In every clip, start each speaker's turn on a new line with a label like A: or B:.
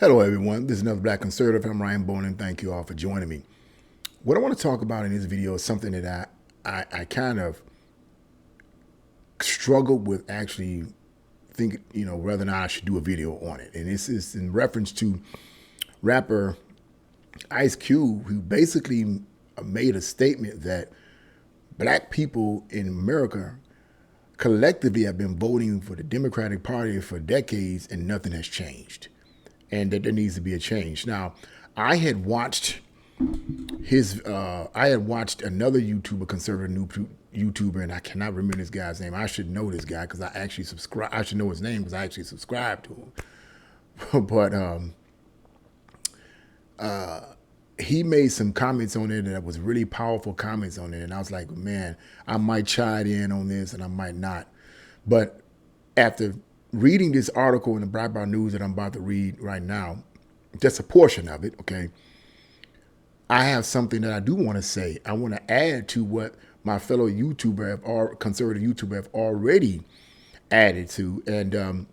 A: Hello, everyone. This is another Black Conservative. I'm Ryan Bone, and thank you all for joining me. What I want to talk about in this video is something that I kind of struggled with actually thinking, whether or not I should do a video on it. And this is in reference to rapper Ice Cube, who basically made a statement that black people in America collectively have been voting for the Democratic Party for decades and nothing has changed, and that there needs to be a change. Now, I had watched another YouTuber, conservative YouTuber, and I cannot remember this guy's name. I should know this guy because I should know his name because I actually subscribe to him. But he made some comments on it that was really powerful comments on it, and I was like, man, I might chime in on this and I might not. But after reading this article in the Breitbart News that I'm about to read right now, just a portion of it, okay, I have something that I do want to say. I want to add to what my fellow conservative YouTuber have already added to, and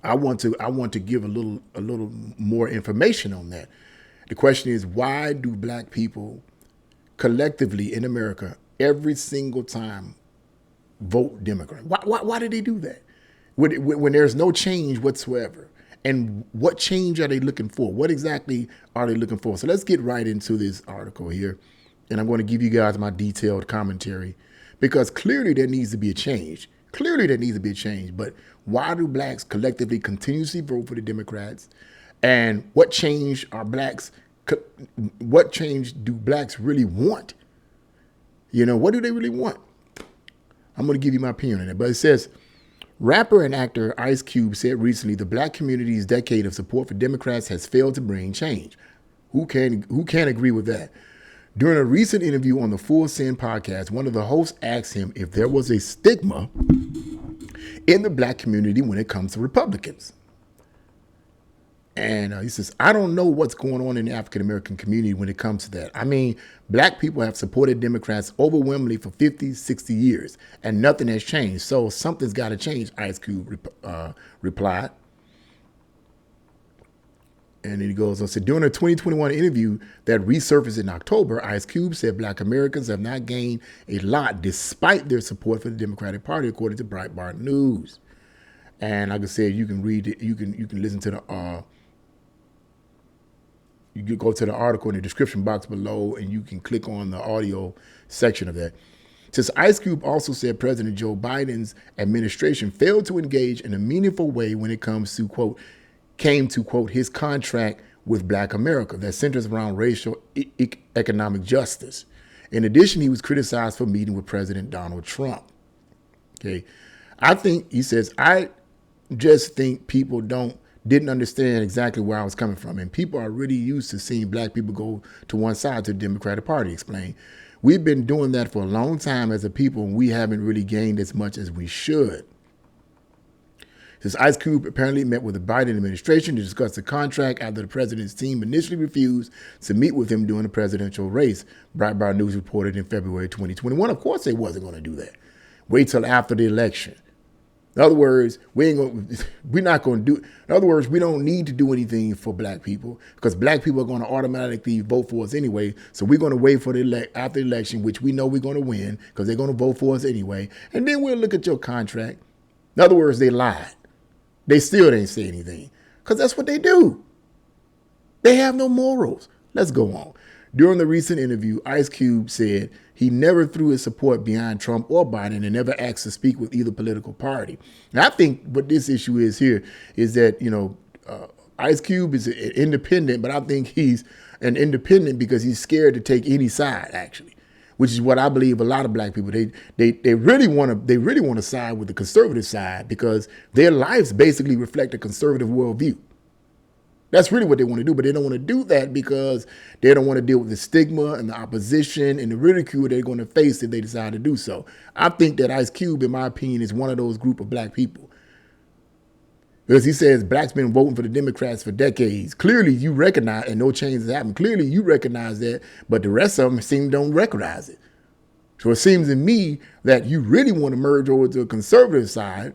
A: I want to give a little more information on that. The question is, why do black people collectively in America every single time vote Democrat? Why do they do that when there's no change whatsoever? And what change are they looking for? What exactly are they looking for? So let's get right into this article here. And I'm going to give you guys my detailed commentary because clearly there needs to be a change. Clearly there needs to be a change. But why do blacks collectively continuously vote for the Democrats? And what change do blacks really want? What do they really want? I'm going to give you my opinion on it. But it says, rapper and actor Ice Cube said recently the black community's decade of support for Democrats has failed to bring change. Who can't agree with that? During a recent interview on the Full Send podcast, one of the hosts asked him if there was a stigma in the black community when it comes to Republicans. And he says, I don't know what's going on in the African-American community when it comes to that. I mean, black people have supported Democrats overwhelmingly for 50, 60 years, and nothing has changed. So something's got to change, Ice Cube replied. And then he goes on, said, during a 2021 interview that resurfaced in October, Ice Cube said black Americans have not gained a lot despite their support for the Democratic Party, according to Breitbart News. And like I said, you can read it, you can listen to the you can go to the article in the description box below, and you can click on the audio section of that. Since Ice Cube also said President Joe Biden's administration failed to engage in a meaningful way when it comes to, quote, his contract with black America that centers around racial economic justice. In addition, he was criticized for meeting with President Donald Trump. Okay. I just think people didn't understand exactly where I was coming from. And people are really used to seeing black people go to one side, to the Democratic Party, explained. We've been doing that for a long time as a people, and we haven't really gained as much as we should. Since Ice Cube apparently met with the Biden administration to discuss the contract after the president's team initially refused to meet with him during the presidential race, Breitbart News reported in February 2021. Of course they wasn't going to do that. Wait till after the election. In other words, we don't need to do anything for black people because black people are going to automatically vote for us anyway. So we're going to wait for after the election, which we know we're going to win because they're going to vote for us anyway. And then we'll look at your contract. In other words, they lied. They still didn't say anything because that's what they do. They have no morals. Let's go on. During the recent interview, Ice Cube said he never threw his support behind Trump or Biden and never asked to speak with either political party. And I think what this issue is here is that, Ice Cube is an independent, but I think he's an independent because he's scared to take any side, actually, which is what I believe a lot of black people, they really want to side with the conservative side because their lives basically reflect a conservative worldview. That's really what they want to do, but they don't want to do that because they don't want to deal with the stigma and the opposition and the ridicule they're going to face if they decide to do so. I think that Ice Cube, in my opinion, is one of those group of black people. Because he says blacks been voting for the Democrats for decades. Clearly you recognize, and no change has happened. Clearly you recognize that, but the rest of them don't recognize it. So it seems to me that you really want to merge over to the conservative side,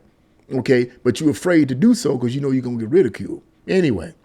A: okay, but you're afraid to do so because you know you're going to get ridiculed. Anyway.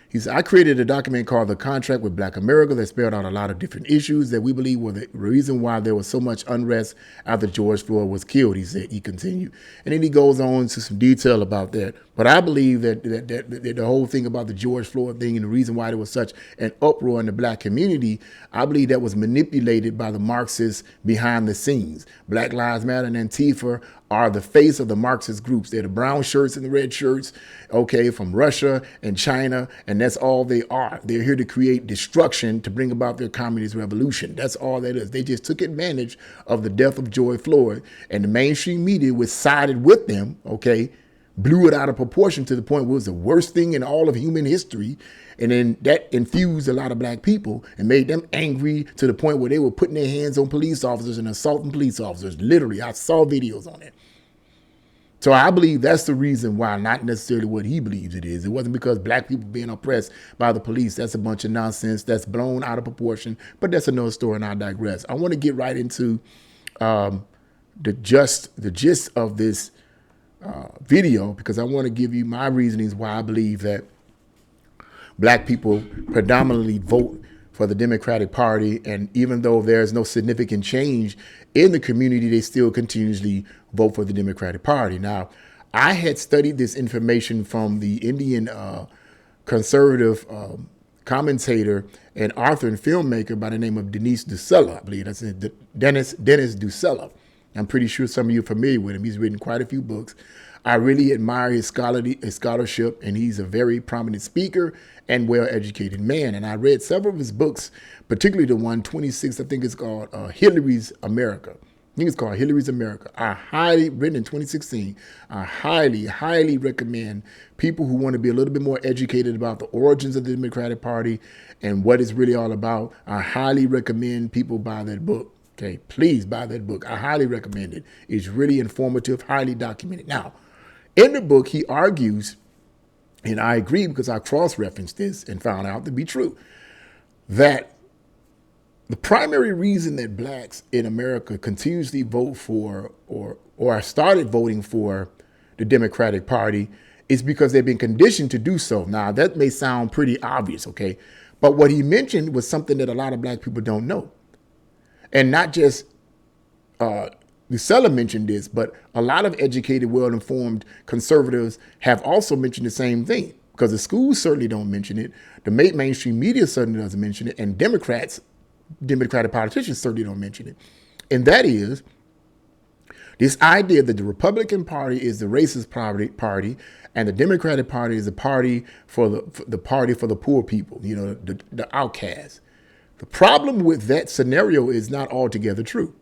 A: He said, I created a document called The Contract with Black America that spelled out a lot of different issues that we believe were the reason why there was so much unrest after George Floyd was killed, he said, he continued. And then he goes on into some detail about that. But I believe that the whole thing about the George Floyd thing and the reason why there was such an uproar in the black community, I believe that was manipulated by the Marxists behind the scenes. Black Lives Matter and Antifa are the face of the Marxist groups. They're the brown shirts and the red shirts, okay, from Russia and China, and that's all they are. They're here to create destruction to bring about their communist revolution. That's all that is. They just took advantage of the death of George Floyd, and the mainstream media, which sided with them, okay, blew it out of proportion to the point where it was the worst thing in all of human history. And then that infused a lot of black people and made them angry to the point where they were putting their hands on police officers and assaulting police officers. Literally, I saw videos on it. So I believe that's the reason why, not necessarily what he believes it is. It wasn't because black people being oppressed by the police. That's a bunch of nonsense. That's blown out of proportion. But that's another story, and I digress. I want to get right into the gist of this video, because I want to give you my reasonings why I believe that black people predominantly vote for the Democratic Party. And even though there's no significant change in the community, they still continuously vote for the Democratic Party. Now, I had studied this information from the Indian conservative commentator and author and filmmaker by the name of Dennis Dussela. I believe that's it, Dennis Dussela. I'm pretty sure some of you are familiar with him. He's written quite a few books. I really admire his scholarship, and he's a very prominent speaker and well-educated man. And I read several of his books, particularly the one, 26, I think it's called Hillary's America. I think it's called Hillary's America. Written in 2016, I highly recommend people who want to be a little bit more educated about the origins of the Democratic Party and what it's really all about. I highly recommend people buy that book. Okay, please buy that book. I highly recommend it. It's really informative, highly documented. Now, in the book, he argues, and I agree because I cross-referenced this and found out to be true, that the primary reason that blacks in America continuously vote for or started voting for the Democratic Party is because they've been conditioned to do so. Now, that may sound pretty obvious, okay? But what he mentioned was something that a lot of black people don't know. And not just Dussela mentioned this, but a lot of educated, well-informed conservatives have also mentioned the same thing, because the schools certainly don't mention it. The mainstream media certainly doesn't mention it. And Democratic politicians certainly don't mention it. And that is this idea that the Republican Party is the racist party and the Democratic Party is the party for the poor people, you know, the outcasts. The problem with that scenario is not altogether true.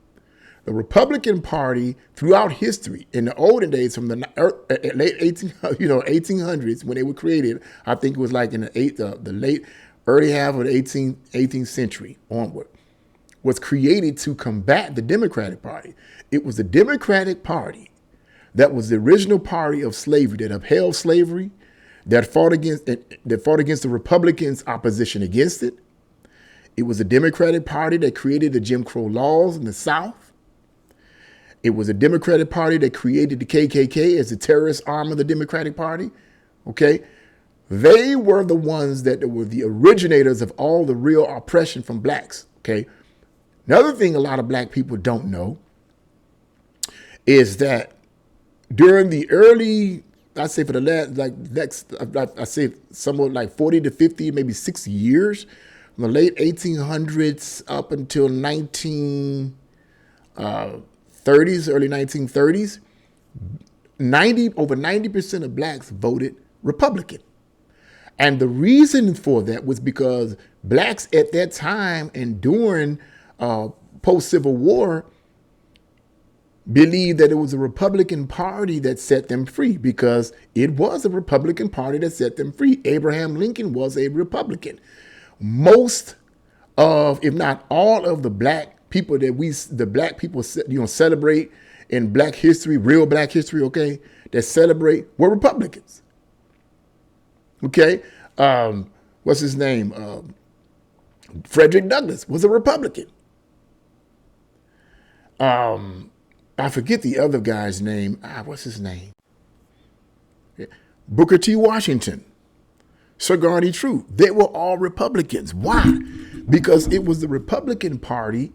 A: The Republican Party throughout history, in the olden days, from the late 1800s when they were created, I think it was like in the early half of the 18th century onward, was created to combat the Democratic Party. It was the Democratic Party that was the original party of slavery, that upheld slavery, that fought against the Republicans' opposition against it. It was the Democratic Party that created the Jim Crow laws in the South. It was the Democratic Party that created the KKK as the terrorist arm of the Democratic Party. Okay? They were the ones that were the originators of all the real oppression from blacks. Okay? Another thing a lot of black people don't know is that during the early, I say for the last, I say somewhat like 40 to 50, maybe 60 years, from the late 1800s up until 1930s, early 1930s, over 90% of blacks voted Republican. And the reason for that was because blacks at that time and during post-Civil War believed that it was the Republican Party that set them free, because it was a Republican Party that set them free. Abraham Lincoln was a Republican. Most of, if not all of the black people that celebrate in black history, real black history, okay, that celebrate were Republicans. Okay. What's his name? Frederick Douglass was a Republican. I forget the other guy's name. What's his name? Booker T. Washington. Sir Garney True. They were all Republicans. Why? Because it was the Republican Party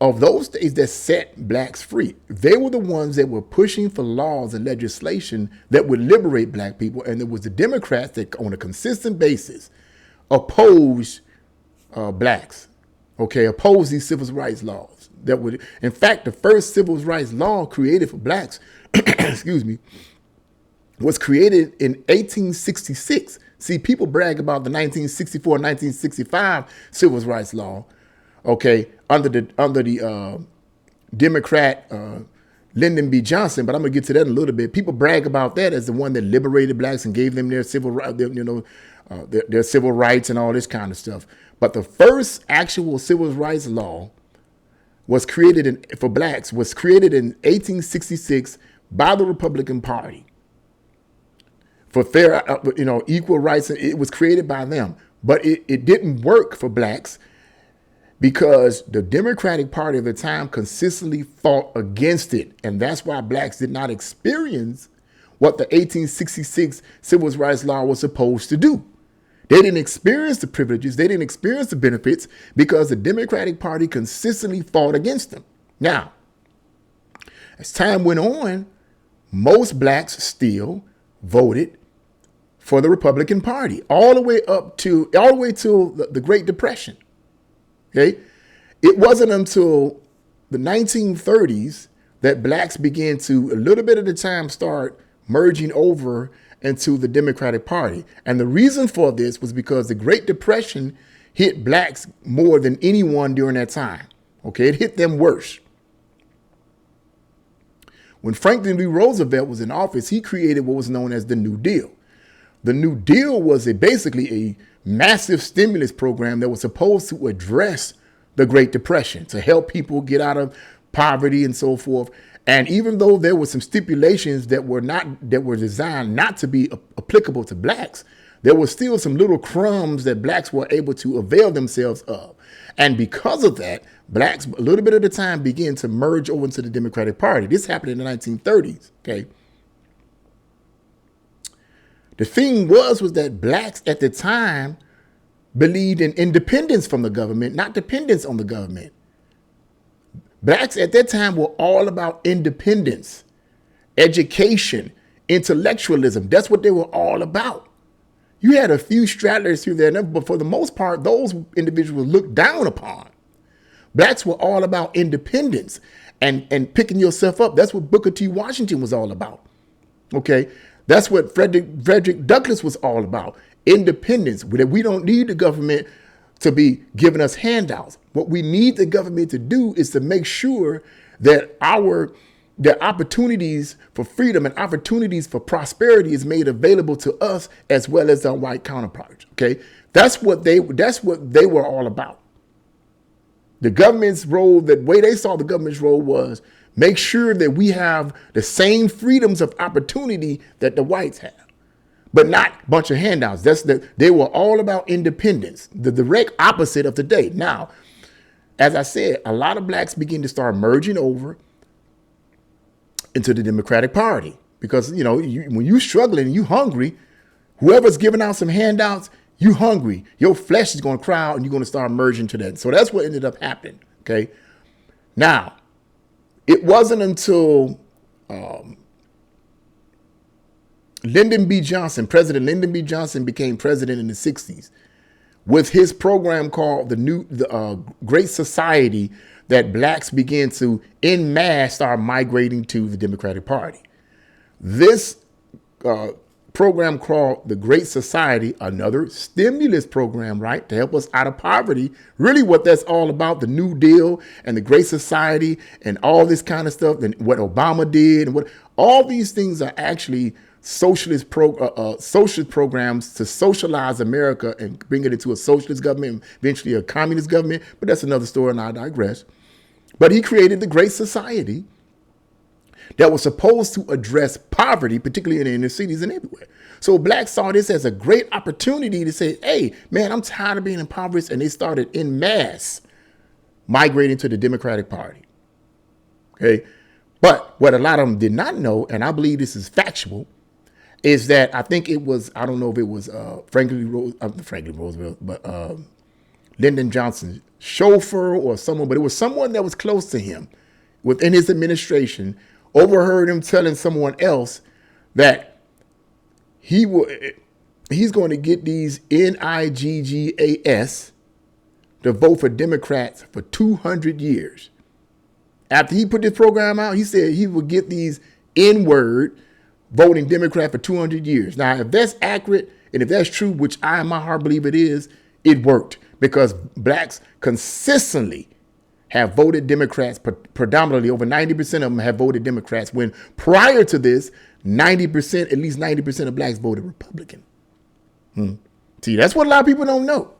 A: of those days that set blacks free. They were the ones that were pushing for laws and legislation that would liberate black people. And it was the Democrats that on a consistent basis opposed blacks, okay, opposed these civil rights laws. That would, in fact, the first civil rights law created for blacks, excuse me, was created in 1866. See, people brag about the 1964, 1965 civil rights law, okay, under the Democrat Lyndon B. Johnson, but I'm gonna get to that in a little bit. People brag about that as the one that liberated blacks and gave them their civil rights, their civil rights and all this kind of stuff. But the first actual civil rights law was created for blacks was created in 1866 by the Republican Party for fair, equal rights. It was created by them, but it didn't work for blacks because the Democratic Party of the time consistently fought against it. And that's why blacks did not experience what the 1866 civil rights law was supposed to do. They didn't experience the privileges. They didn't experience the benefits because the Democratic Party consistently fought against them. Now, as time went on, most blacks still voted for the Republican Party all the way till the Great Depression. Okay, it wasn't until the 1930s that blacks began to, a little bit at a time, start merging over into the Democratic Party. And the reason for this was because the Great Depression hit blacks more than anyone during that time. Okay, it hit them worse. When Franklin D. Roosevelt was in office, he created what was known as the New Deal. The New Deal was basically a massive stimulus program that was supposed to address the Great Depression, to help people get out of poverty and so forth. And even though there were some stipulations that were designed not to be applicable to blacks, there were still some little crumbs that blacks were able to avail themselves of. And because of that, blacks, a little bit at a time, began to merge over into the Democratic Party. This happened in the 1930s, okay? The thing was that blacks at the time believed in independence from the government, not dependence on the government. Blacks at that time were all about independence, education, intellectualism. That's what they were all about. You had a few stragglers here there, but for the most part, those individuals were looked down upon. Blacks were all about independence and picking yourself up. That's what Booker T. Washington was all about. Okay, that's what Frederick Douglass was all about. Independence. That we don't need the government to be giving us handouts. What we need the government to do is to make sure that the opportunities for freedom and opportunities for prosperity is made available to us as well as our white counterparts. Okay, that's what they were all about. The government's role, the way they saw the government's role was make sure that we have the same freedoms of opportunity that the whites have, but not a bunch of handouts. They were all about independence, the direct opposite of today. Now, as I said, a lot of blacks begin to start merging over into the Democratic Party because, when you're struggling and you hungry, whoever's giving out some handouts, you hungry, your flesh is going to cry out and you're going to start merging to that. So that's what ended up happening. Okay. Now, it wasn't until Lyndon B. Johnson, President Lyndon B. Johnson became president in the 60s with his program called the Great Society, that blacks began to en masse start migrating to the Democratic Party. This program called the Great Society, another stimulus program, right, to help us out of poverty. Really what that's all about, the New Deal and the Great Society and all this kind of stuff, and what Obama did, and what all these things are actually socialist programs to socialize America and bring it into a socialist government, eventually a communist government. But that's another story, and I digress. But he created the Great Society that was supposed to address poverty, particularly in the inner cities and everywhere. So blacks saw this as a great opportunity to say, hey, man, I'm tired of being impoverished. And they started en masse migrating to the Democratic Party. Okay. But what a lot of them did not know, and I believe this is factual, is that I think it was, I don't know if it was Franklin Roosevelt, but Lyndon Johnson's chauffeur or someone, but it was someone that was close to him within his administration, overheard him telling someone else that he's going to get these NIGGAS to vote for Democrats for 200 years. After he put this program out, he said he would get these N-word voting Democrat for 200 years. Now, if that's accurate and if that's true, which I in my heart believe it is, it worked because blacks consistently have voted Democrats, predominantly over 90% of them have voted Democrats, when prior to this, at least 90% of blacks voted Republican. See, that's what a lot of people don't know.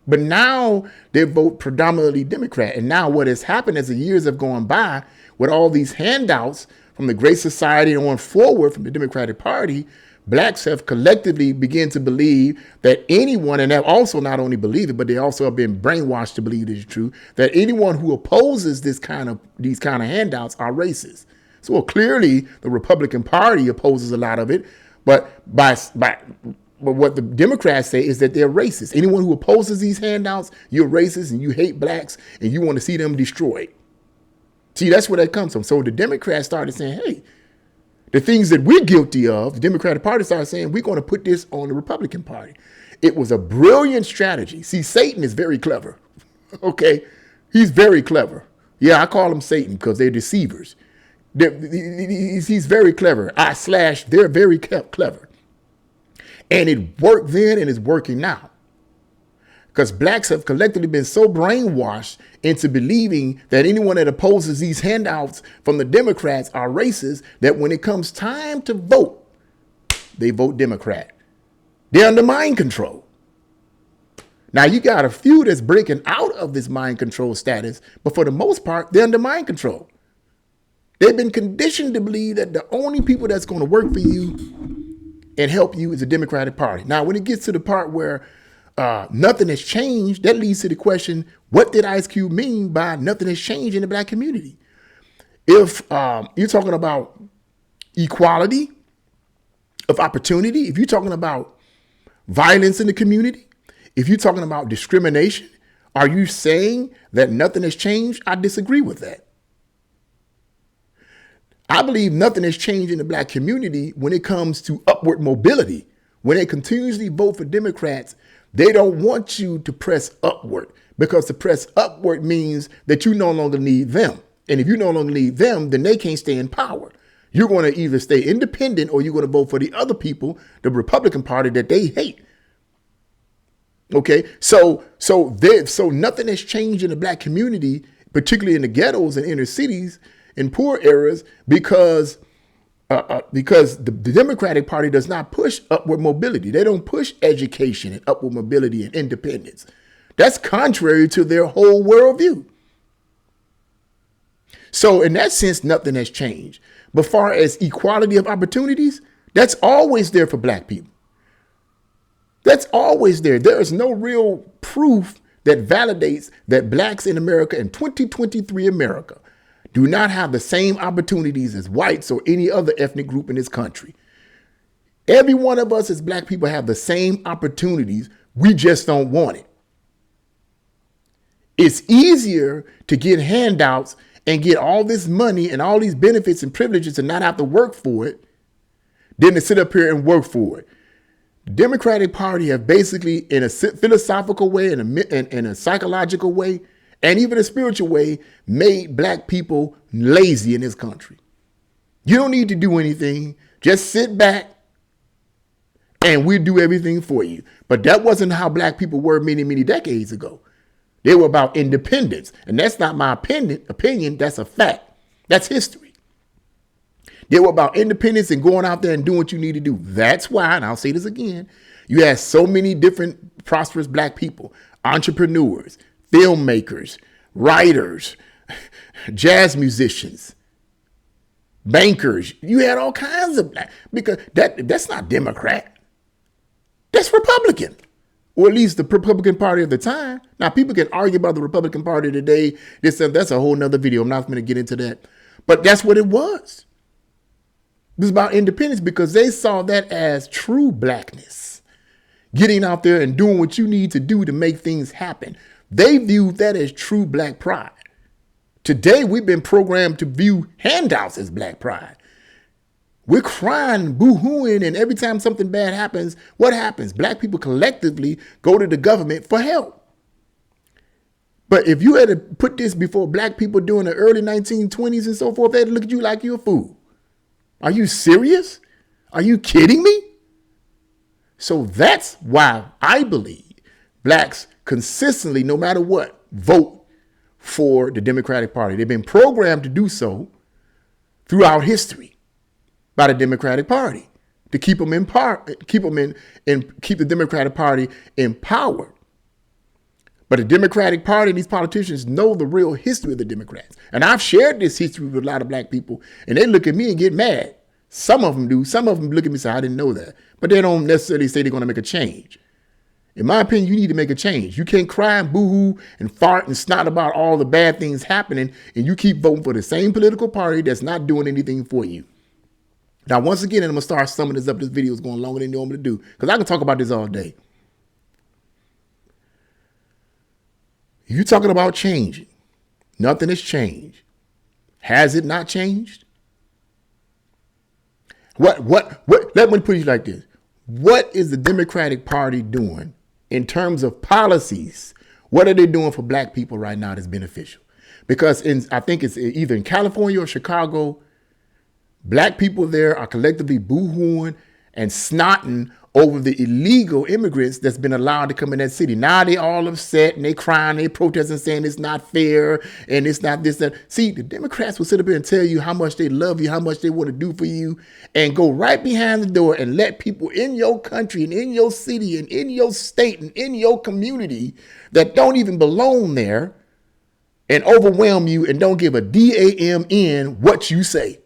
A: But now they vote predominantly Democrat. And now what has happened as the years have gone by with all these handouts from the Great Society and on forward from the Democratic Party, blacks have collectively begun to believe that anyone, and have also not only believe it, but they also have been brainwashed to believe it is true, that anyone who opposes these kind of handouts are racist. So clearly the Republican Party opposes a lot of it, but what the Democrats say is that they're racist. Anyone who opposes these handouts, you're racist and you hate blacks and you want to see them destroyed. See, that's where that comes from. So the Democrats started saying, hey, the things that we're guilty of, the Democratic Party started saying, we're going to put this on the Republican Party. It was a brilliant strategy. See, Satan is very clever. Okay? He's very clever. Yeah, I call them Satan because they're deceivers. He's very clever. They're very clever. And it worked then and it's working now. Because blacks have collectively been so brainwashed into believing that anyone that opposes these handouts from the Democrats are racist that when it comes time to vote, they vote Democrat. They're under mind control. Now, you got a few that's breaking out of this mind control status, but for the most part, they're under mind control. They've been conditioned to believe that the only people that's going to work for you and help you is the Democratic Party. Now, when it gets to the part where nothing has changed, that leads to the question, what did Ice Cube mean by nothing has changed in the black community? If you're talking about equality of opportunity, if you're talking about violence in the community, if you're talking about discrimination, are you saying that nothing has changed? I disagree with that. I believe nothing has changed in the black community when it comes to upward mobility. When they continuously vote for Democrats, they don't want you to press upward, because to press upward means that you no longer need them. And if you no longer need them, then they can't stay in power. You're going to either stay independent or you're going to vote for the other people, the Republican Party that they hate. Okay, so nothing has changed in the black community, particularly in the ghettos and inner cities in poor areas, because the Democratic Party does not push upward mobility. They don't push education and upward mobility and independence. That's contrary to their whole worldview. So in that sense, nothing has changed. But far as equality of opportunities, that's always there for black people. That's always there. There is no real proof that validates that blacks in America in 2023 America do not have the same opportunities as whites or any other ethnic group in this country. Every one of us as black people have the same opportunities. We just don't want it. It's easier to get handouts and get all this money and all these benefits and privileges and not have to work for it than to sit up here and work for it. The Democratic Party have basically, in a philosophical way, in a psychological way, and even a spiritual way, made black people lazy in this country. You don't need to do anything. Just sit back and we'll do everything for you. But that wasn't how black people were many, many decades ago. They were about independence. And that's not my opinion. That's a fact. That's history. They were about independence and going out there and doing what you need to do. That's why, and I'll say this again, you had so many different prosperous black people, entrepreneurs, filmmakers, writers, jazz musicians, bankers. You had all kinds of black, because that's not Democrat. That's Republican, or at least the Republican Party of the time. Now, people can argue about the Republican Party today. That's a whole nother video. I'm not going to get into that. But that's what it was. This is about independence because they saw that as true blackness. Getting out there and doing what you need to do to make things happen. They viewed that as true black pride. Today, we've been programmed to view handouts as black pride. We're crying, boo-hooing, and every time something bad happens, what happens? Black people collectively go to the government for help. But if you had to put this before black people during the early 1920s and so forth, they'd look at you like you're a fool. Are you serious? Are you kidding me? So that's why I believe blacks consistently, no matter what, vote for the Democratic Party. They've been programmed to do so throughout history by the Democratic Party to keep them in power, keep the Democratic Party in power. But the Democratic Party and these politicians know the real history of the Democrats. And I've shared this history with a lot of black people, and they look at me and get mad. Some of them do. Some of them look at me and say, I didn't know that. But they don't necessarily say they're going to make a change. In my opinion, you need to make a change. You can't cry and boo-hoo and fart and snot about all the bad things happening, and you keep voting for the same political party that's not doing anything for you. Now, once again, and I'm going to start summing this up. This video is going longer than you want me to do, because I can talk about this all day. You're talking about changing. Nothing has changed. Has it not changed? Let me put it like this. What is the Democratic Party doing in terms of policies? What are they doing for black people right now that's beneficial? Because I think it's either in California or Chicago, black people there are collectively boo-hooing and snotting over the illegal immigrants that's been allowed to come in that city. Now they all upset and they crying, they protesting, saying it's not fair and it's not this, that. See, the Democrats will sit up here and tell you how much they love you, how much they want to do for you, and go right behind the door and let people in your country and in your city and in your state and in your community that don't even belong there and overwhelm you and don't give a damn in what you say.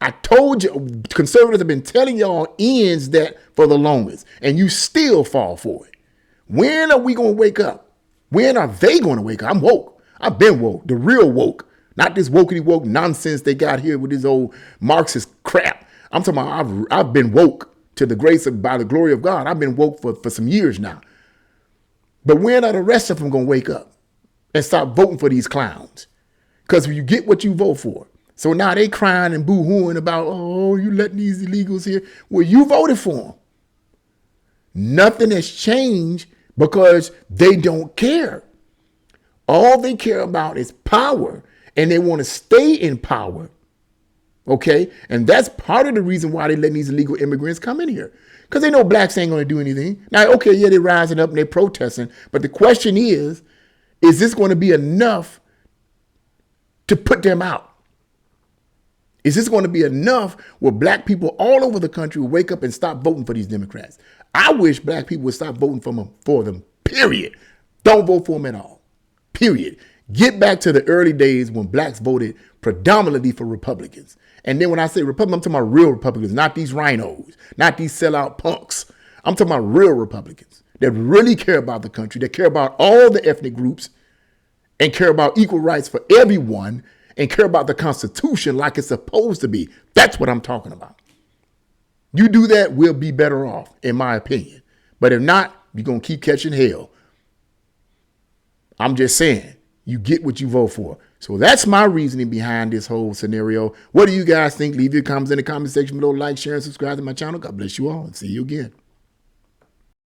A: I told you, conservatives have been telling y'all ends that for the longest, and you still fall for it. When are we going to wake up? When are they going to wake up? I'm woke. I've been woke, the real woke, not this wokey woke nonsense they got here with this old Marxist crap. I'm talking about I've been woke to the grace of, by the glory of God. I've been woke for some years now. But when are the rest of them going to wake up and stop voting for these clowns? Because you get what you vote for. So now they crying and boo-hooing about, oh, you letting these illegals here. Well, you voted for them. Nothing has changed because they don't care. All they care about is power, and they want to stay in power. Okay? And that's part of the reason why they're letting these illegal immigrants come in here. Because they know blacks ain't going to do anything. Now, okay, yeah, they're rising up and they're protesting. But the question is this going to be enough to put them out? Is this going to be enough where black people all over the country will wake up and stop voting for these Democrats? I wish black people would stop voting for them, period. Don't vote for them at all, period. Get back to the early days when blacks voted predominantly for Republicans. And then when I say Republicans, I'm talking about real Republicans, not these rhinos, not these sellout punks. I'm talking about real Republicans that really care about the country, that care about all the ethnic groups and care about equal rights for everyone and care about the Constitution like it's supposed to be. That's what I'm talking about. You do that, we'll be better off, in my opinion. But if not, you're going to keep catching hell. I'm just saying, you get what you vote for. So that's my reasoning behind this whole scenario. What do you guys think? Leave your comments in the comment section below. Like, share, and subscribe to my channel. God bless you all and see you again.